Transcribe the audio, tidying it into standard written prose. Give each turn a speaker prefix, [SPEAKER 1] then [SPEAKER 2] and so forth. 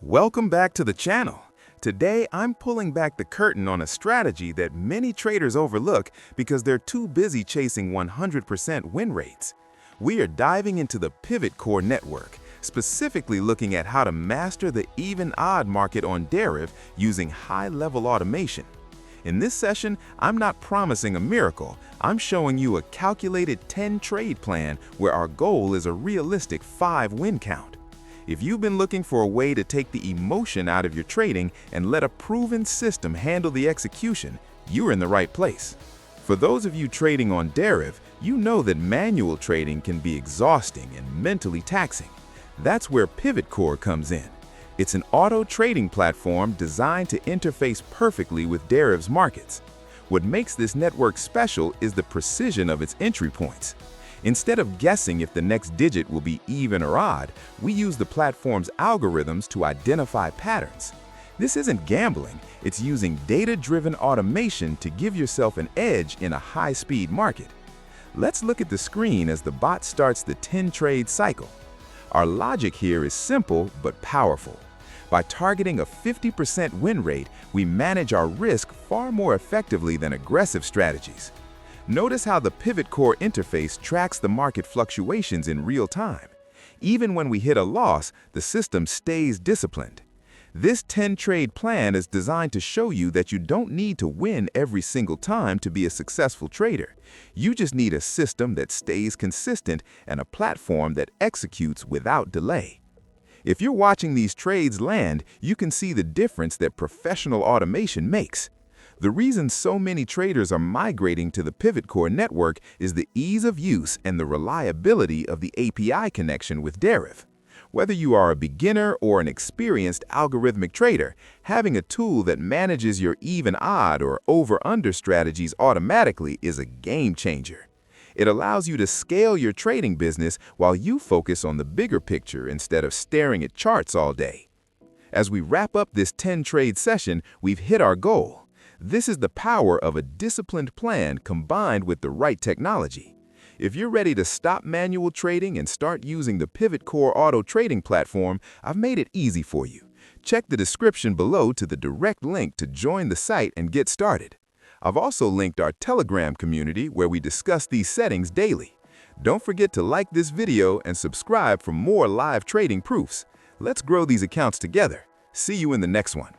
[SPEAKER 1] Welcome back to the channel. Today, I'm pulling back the curtain on a strategy that many traders overlook because they're too busy chasing 100% win rates. We are diving into the PivotCore network, specifically looking at how to master the even-odd market on Deriv using high-level automation. In this session, I'm not promising a miracle. I'm showing you a calculated 10-trade plan where our goal is a realistic 5-win count. If you've been looking for a way to take the emotion out of your trading and let a proven system handle the execution, you're in the right place. For those of you trading on Deriv, you know that manual trading can be exhausting and mentally taxing. That's where PivotCore comes in. It's an auto trading platform designed to interface perfectly with Deriv's markets. What makes this network special is the precision of its entry points. Instead of guessing if the next digit will be even or odd, we use the platform's algorithms to identify patterns. This isn't gambling, it's using data-driven automation to give yourself an edge in a high-speed market. Let's look at the screen as the bot starts the 10-trade cycle. Our logic here is simple but powerful. By targeting a 50% win rate, we manage our risk far more effectively than aggressive strategies. Notice how the PivotCore interface tracks the market fluctuations in real time. Even when we hit a loss, the system stays disciplined. This 10-trade plan is designed to show you that you don't need to win every single time to be a successful trader. You just need a system that stays consistent and a platform that executes without delay. If you're watching these trades land, you can see the difference that professional automation makes. The reason so many traders are migrating to the PivotCore network is the ease of use and the reliability of the API connection with Deriv. Whether you are a beginner or an experienced algorithmic trader, having a tool that manages your even-odd or over-under strategies automatically is a game changer. It allows you to scale your trading business while you focus on the bigger picture instead of staring at charts all day. As we wrap up this 10-trade session, we've hit our goal. This is the power of a disciplined plan combined with the right technology. If you're ready to stop manual trading and start using the PivotCore auto trading platform, I've made it easy for you. Check the description below to the direct link to join the site and get started. I've also linked our Telegram community where we discuss these settings daily. Don't forget to like this video and subscribe for more live trading proofs. Let's grow these accounts together. See you in the next one.